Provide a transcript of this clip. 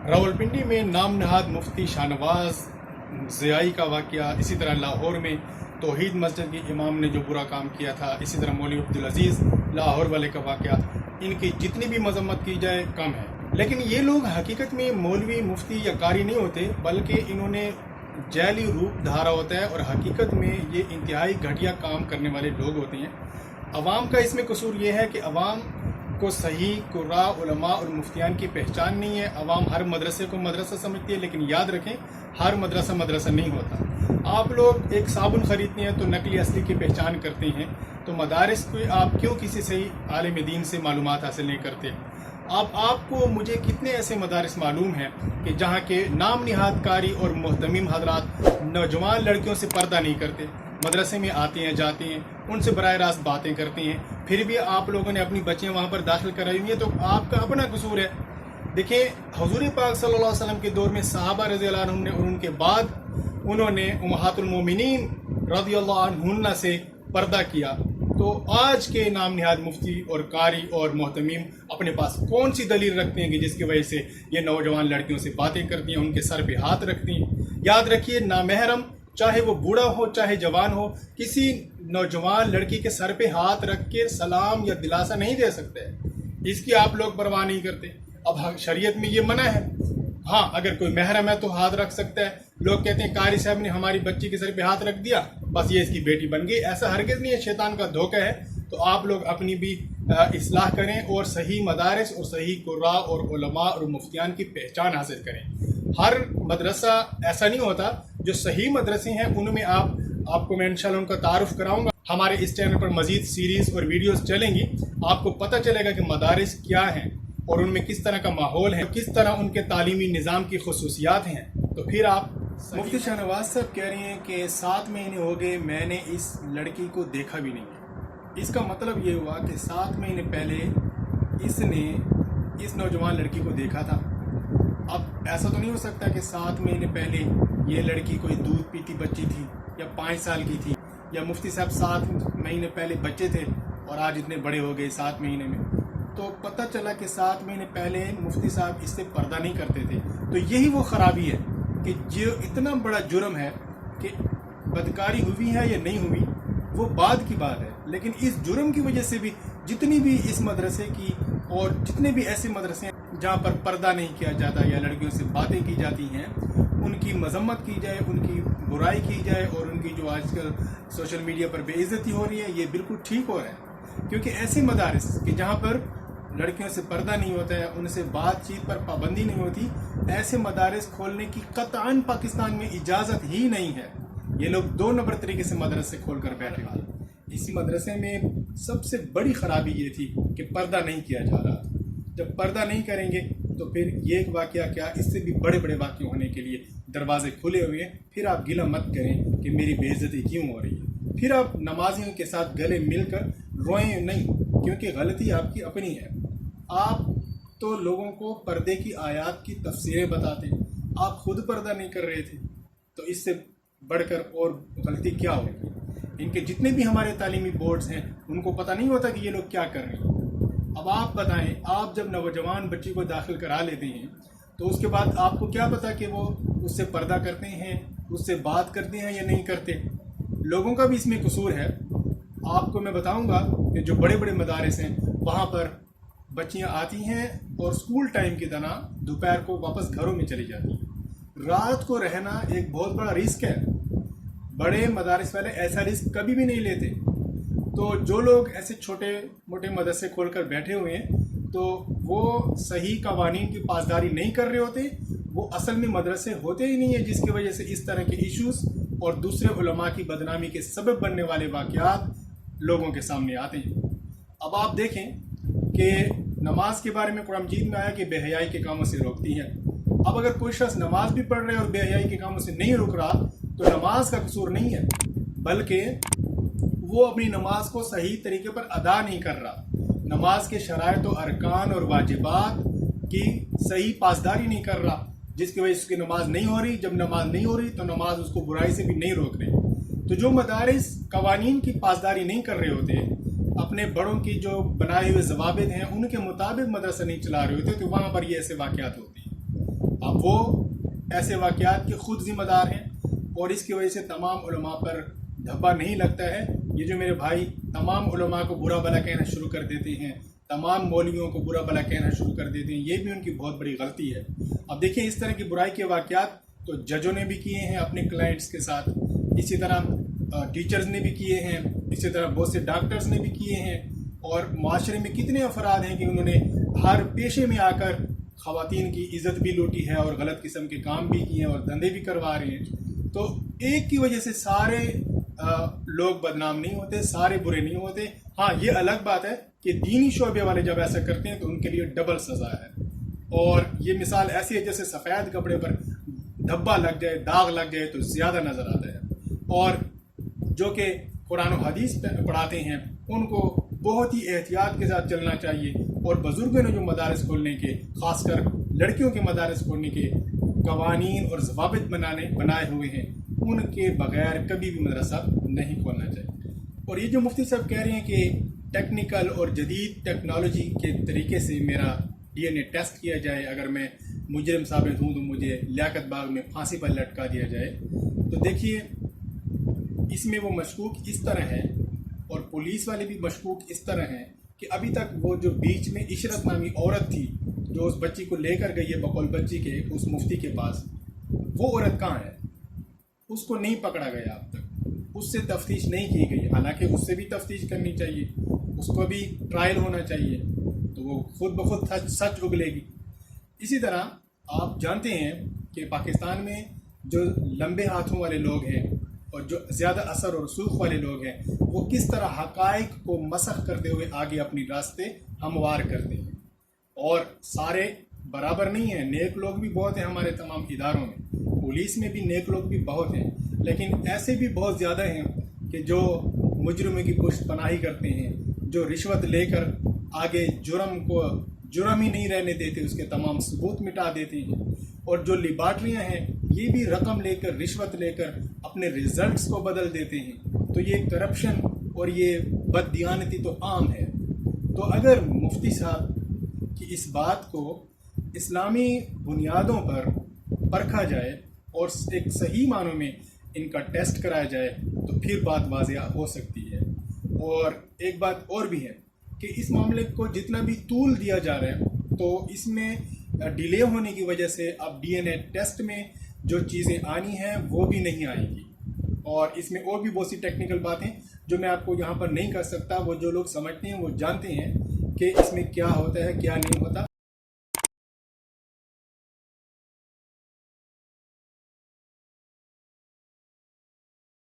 रावलपिंडी में नाम नहाद मुफ्ती शाहनवाज ज़ियाई का वाक़या, इसी तरह लाहौर में तौहीद मस्जिद के इमाम ने जो बुरा काम किया था, इसी तरह मौलवी अब्दुल अजीज़ लाहौर वाले का वाक़या, इनकी जितनी भी मजम्मत की जाए कम है। लेकिन ये लोग हकीकत में मौलवी मुफ्ती या कारी नहीं होते, बल्कि इन्होंने जैली रूप धारा होता है और हकीकत में ये इंतहाई घटिया काम करने वाले लोग होते हैं। अवाम का इसमें कसूर ये है कि अवाम को सही कुर्रा उलमा और मुफ्तियान की पहचान नहीं है। अवाम हर मदरसे को मदरसा समझती है, लेकिन याद रखें हर मदरसा मदरसा नहीं होता। आप लोग एक साबुन ख़रीदते हैं तो नकली असली की पहचान करते हैं, तो मदारिस को आप क्यों किसी सही आलिम दीन से मालूमात हासिल नहीं करते? आपको मुझे कितने ऐसे मदारिस मालूम हैं कि जहाँ के नाम निहाद कारी और मोहतमीम हजरात नौजवान लड़कियों से पर्दा नहीं करते, मदरसे में आते हैं जाते हैं, उनसे बराह रास्त बातें करते हैं, फिर भी आप लोगों ने अपनी बच्चियाँ वहाँ पर दाखिल कराई हुई हैं, तो आपका अपना कसूर है। देखिए, हुजूर पाक सल्लल्लाहु अलैहि वसल्लम के दौर में सहाबा रज़ियल्लाहु अन्हुम ने और उनके बाद उन्होंने उम्महातुल मोमिनीन रज़ियल्लाहु अन्हुन्ना से पर्दा किया, तो आज के नाम निहाद मुफ्ती और कारी और मोहतमीम अपने पास कौन सी दलील रखते हैं कि जिसकी वजह से ये नौजवान लड़कियों से बातें करती हैं, उनके सर पे हाथ रखती हैं? याद रखिए, नामहरम चाहे वो बूढ़ा हो चाहे जवान हो, किसी नौजवान लड़की के सर पे हाथ रख के सलाम या दिलासा नहीं दे सकते, इसकी आप लोग परवाह नहीं करते। अब शरीयत में ये मना है। हाँ, अगर कोई महरम है तो हाथ रख सकता है। लोग कहते हैं कारी साहब ने हमारी बच्ची के सर पे हाथ रख दिया, बस ये इसकी बेटी बन गई। ऐसा हरगिज़ नहीं है, शैतान का धोखा है। तो आप लोग अपनी भी इस्लाह करें और सही मदारिस और सही कुर्रा और उलमा और मुफ्तियान की पहचान हासिल करें। हर मदरसा ऐसा नहीं होता। जो सही मदरसे हैं उनमें आपको मैं इंशाल्लाह उनका तारुफ कराऊंगा। हमारे इस चैनल पर मज़ीद सीरीज़ और वीडियोस चलेंगी, आपको पता चलेगा कि मदारिस क्या हैं और उनमें किस तरह का माहौल है, किस तरह उनके तालीमी निज़ाम की खसूसियात हैं। तो फिर आप मुफ्ती शाहनवाज साहब कह रही हैं कि 7 महीने हो गए मैंने इस लड़की को देखा भी नहीं है। इसका मतलब ये हुआ कि 7 महीने पहले इसने इस नौजवान लड़की को देखा था। अब ऐसा तो नहीं हो सकता कि 7 महीने पहले ये लड़की कोई दूध पीती बच्ची थी या 5 साल की थी, या मुफ्ती साहब 7 महीने पहले बच्चे थे और आज इतने बड़े हो गए 7 महीने में। तो पता चला कि 7 महीने पहले मुफ्ती साहब इससे पर्दा नहीं करते थे। तो यही वो ख़राबी है कि जो इतना बड़ा जुर्म है कि बदकारी हुई है या नहीं हुई वो बाद की बात है, लेकिन इस जुर्म की वजह से भी जितनी भी इस मदरसे की और जितने भी ऐसे मदरसे हैं जहाँ पर पर्दा नहीं किया जाता या लड़कियों से बातें की जाती हैं, उनकी मजम्मत की जाए, उनकी बुराई की जाए और उनकी जो आजकल सोशल मीडिया पर बेइज्जती हो रही है, ये बिल्कुल ठीक हो रहा है। क्योंकि ऐसे मदारिस कि जहाँ पर लड़कियों से पर्दा नहीं होता है, उनसे बातचीत पर पाबंदी नहीं होती, ऐसे मदारिस खोलने की कतई पाकिस्तान में इजाज़त ही नहीं है। ये लोग 2 नंबर तरीके से मदरसे खोल कर बैठे हुए। इसी मदरसे में सबसे बड़ी ख़राबी ये थी कि पर्दा नहीं किया जा रहा। जब पर्दा नहीं करेंगे तो फिर ये एक वाक़या क्या, इससे भी बड़े बड़े वाक़े होने के लिए दरवाजे खुले हुए हैं। फिर आप गिला मत करें कि मेरी बेइज्जती क्यों हो रही है। फिर आप नमाजियों के साथ गले मिलकर रोएं नहीं, क्योंकि गलती आपकी अपनी है। आप तो लोगों को पर्दे की आयत की तफसीरें बताते, आप खुद पर्दा नहीं कर रहे थे, तो इससे बढ़कर और गलती क्या होगी? इनके जितने भी हमारे तालीमी बोर्ड्स हैं उनको पता नहीं होता कि ये लोग क्या कर रहे हैं। अब आप बताएं, आप जब नौजवान बच्ची को दाखिल करा लेते हैं तो उसके बाद आपको क्या पता कि वो उससे पर्दा करते हैं, उससे बात करते हैं या नहीं करते? लोगों का भी इसमें कसूर है। आपको मैं बताऊंगा कि जो बड़े बड़े मदारिस हैं वहाँ पर बच्चियाँ आती हैं और स्कूल टाइम की तरह दोपहर को वापस घरों में चली जाती हैं। रात को रहना एक बहुत बड़ा रिस्क है। बड़े मदारिस वाले ऐसा रिस्क कभी भी नहीं लेते। तो जो लोग ऐसे छोटे मोटे मदरसे खोल कर बैठे हुए हैं तो वो सही कवानीन की पासदारी नहीं कर रहे होते, वो असल में मदरसे होते ही नहीं है, जिसकी वजह से इस तरह के इश्यूज और दूसरे उलमा की बदनामी के सबब बनने वाले वाक़यात लोगों के सामने आते हैं। अब आप देखें कि नमाज के बारे में कुरान मजीद में आया कि बेहयाई के कामों से रोकती है। अब अगर कोई शख्स नमाज भी पढ़ रहे और बेहयाई के कामों से नहीं रुक रहा तो नमाज का कसूर नहीं है, बल्कि वो अपनी नमाज को सही तरीके पर अदा नहीं कर रहा। नमाज के शराइत और अरकान और वाजिबात की सही पासदारी नहीं कर रहा, जिसकी वजह से उसकी नमाज नहीं हो रही। जब नमाज नहीं हो रही तो नमाज उसको बुराई से भी नहीं रोक रही। तो जो मदारिस कवानीन की पासदारी नहीं कर रहे होते, अपने बड़ों की जो बनाए हुए ज़वाबित हैं उनके मुताबिक मदरसा नहीं चला रहे होते, तो वहाँ पर ये ऐसे वाक़यात होते हैं। اب وہ ایسے واقعات کے خود ذمہ دار ہیں اور اس کی وجہ سے تمام علماء پر دھبا نہیں لگتا ہے. یہ جو میرے بھائی تمام علماء کو برا بھلا کہنا شروع کر دیتے ہیں, تمام مولویوں کو برا بھلا کہنا شروع کر دیتے ہیں, یہ بھی ان کی بہت بڑی غلطی ہے. اب دیکھیں اس طرح کی برائی کے واقعات تو ججوں نے بھی کیے ہیں اپنے کلائنٹس کے ساتھ, اسی طرح ٹیچرز نے بھی کیے ہیں, اسی طرح بہت سے ڈاکٹرز نے بھی کیے ہیں, اور معاشرے میں کتنے افراد ہیں کہ انہوں نے ہر پیشے میں آ کر خواتین کی عزت بھی لوٹی ہے اور غلط قسم کے کام بھی کیے ہیں اور دھندے بھی کروا رہے ہیں. تو ایک کی وجہ سے سارے لوگ بدنام نہیں ہوتے, سارے برے نہیں ہوتے. ہاں یہ الگ بات ہے کہ دینی شعبے والے جب ایسا کرتے ہیں تو ان کے لیے ڈبل سزا ہے, اور یہ مثال ایسی ہے جیسے سفید کپڑے پر دھبا لگ جائے, داغ لگ جائے تو زیادہ نظر آتا ہے. اور جو کہ قرآن و حدیث پڑھاتے ہیں ان کو بہت ہی احتیاط کے ساتھ چلنا چاہیے, اور بزرگوں نے جو مدارس کھولنے کے, خاص کر لڑکیوں کے مدارس کھولنے کے قوانین اور ضوابط بنائے ہوئے ہیں, ان کے بغیر کبھی بھی مدرسہ نہیں کھولنا چاہیے. اور یہ جو مفتی صاحب کہہ رہے ہیں کہ ٹیکنیکل اور جدید ٹیکنالوجی کے طریقے سے میرا ڈی این اے ٹیسٹ کیا جائے, اگر میں مجرم ثابت ہوں تو مجھے لیاقت باغ میں پھانسی پر لٹکا دیا جائے, تو دیکھیے اس میں وہ مشکوک اس طرح ہے اور پولیس والے بھی مشکوک اس طرح ہیں کہ ابھی تک وہ جو بیچ میں عشرت نامی عورت تھی جو اس بچی کو لے کر گئی ہے بقول بچی کے اس مفتی کے پاس, وہ عورت کہاں ہے؟ اس کو نہیں پکڑا گیا اب تک, اس سے تفتیش نہیں کی گئی, حالانکہ اس سے بھی تفتیش کرنی چاہیے, اس کو بھی ٹرائل ہونا چاہیے, تو وہ خود بخود سچ اگلے گی. اسی طرح آپ جانتے ہیں کہ پاکستان میں جو لمبے ہاتھوں والے لوگ ہیں اور جو زیادہ اثر اور رسوخ والے لوگ ہیں وہ کس طرح حقائق کو مسخ کرتے ہوئے آگے اپنی راستے ہموار کرتے ہیں. اور سارے برابر نہیں ہیں, نیک لوگ بھی بہت ہیں ہمارے تمام اداروں میں, پولیس میں بھی نیک لوگ بھی بہت ہیں, لیکن ایسے بھی بہت زیادہ ہیں کہ جو مجرموں کی پشت پناہی کرتے ہیں, جو رشوت لے کر آگے جرم کو جرم ہی نہیں رہنے دیتے, اس کے تمام ثبوت مٹا دیتے ہیں. اور جو لیبارٹریاں ہیں یہ بھی رقم لے کر, رشوت لے کر اپنے ریزلٹس کو بدل دیتے ہیں. تو یہ کرپشن اور یہ بددیانتی تو عام ہے. تو اگر مفتی صاحب کی اس بات کو اسلامی بنیادوں پر پرکھا جائے اور ایک صحیح معنوں میں ان کا ٹیسٹ کرایا جائے تو پھر بات واضح ہو سکتی ہے. اور ایک بات اور بھی ہے کہ اس معاملے کو جتنا بھی طول دیا جا رہا ہے تو اس میں ڈیلے ہونے کی وجہ سے اب ڈی این اے ٹیسٹ میں جو چیزیں آنی ہیں وہ بھی نہیں آئیں گی, اور اس میں اور بھی بہت سی ٹیکنیکل باتیں جو میں آپ کو یہاں پر نہیں کر سکتا. وہ جو لوگ سمجھتے ہیں وہ جانتے ہیں کہ اس میں کیا ہوتا ہے کیا نہیں ہوتا.